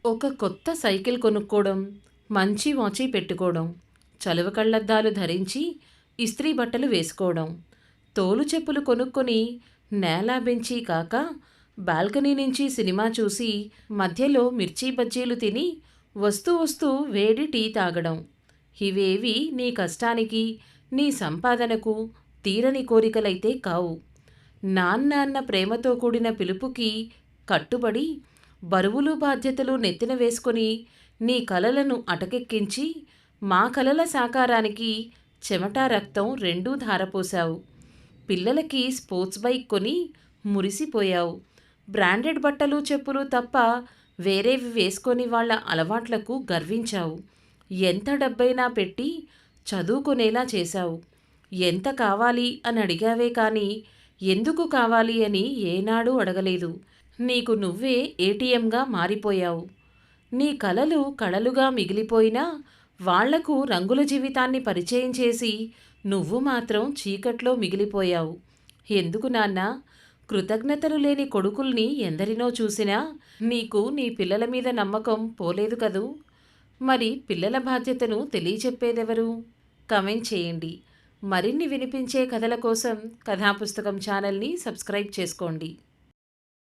ఒక కొత్త సైకిల్ కొనుక్కోవడం, మంచి వాచి పెట్టుకోవడం, చలువ కళ్ళద్దాలు ధరించి ఇస్త్రీ బట్టలు వేసుకోవడం, తోలు చెప్పులు కొనుక్కొని నేల బెంచి కాక బాల్కనీ నుంచి సినిమా చూసి మధ్యలో మిర్చి బజ్జీలు తిని వస్తూ వస్తూ వేడి టీ తాగడం. ఇవేవి నీ కష్టానికి, నీ సంపాదనకు తీరని కోరికలైతే కావు. నాన్న అన్న ప్రేమతో కూడిన పిలుపుకి కట్టుబడి బరువులు బాధ్యతలు నెత్తిన వేసుకొని నీ కలలను అటకెక్కించి మా కలల సాకారానికి చెమట రక్తం రెండూ ధారపోశావు. పిల్లలకి స్పోర్ట్స్ బైక్ కొని మురిసిపోయావు. బ్రాండెడ్ బట్టలు చెప్పులు తప్ప వేరేవి వేసుకొని వాళ్ళ అలవాట్లకు గర్వించావు. ఎంత డబ్బైనా పెట్టి చదువుకునేలా చేశావు. ఎంత కావాలి అని అడిగావే కానీ ఎందుకు కావాలి అని ఏనాడూ అడగలేదు. నీకు నువ్వే ఏటీఎంగా మారిపోయావు. నీ కలలు కళలుగా మిగిలిపోయినా వాళ్లకు రంగుల జీవితాన్ని పరిచయం చేసి నువ్వు మాత్రం చీకట్లో మిగిలిపోయావు. ఎందుకు నాన్నా? కృతజ్ఞతలు లేని కొడుకుల్ని ఎందరినో చూసినా నీకు నీ పిల్లల మీద నమ్మకం పోలేదు కదూ. మరి పిల్లల బాధ్యతను తెలియచెప్పేదెవరు? కమెంట్ చేయండి. మరిన్ని వినిపించే కథల కోసం కథాపుస్తకం ఛానల్ని సబ్స్క్రైబ్ చేసుకోండి.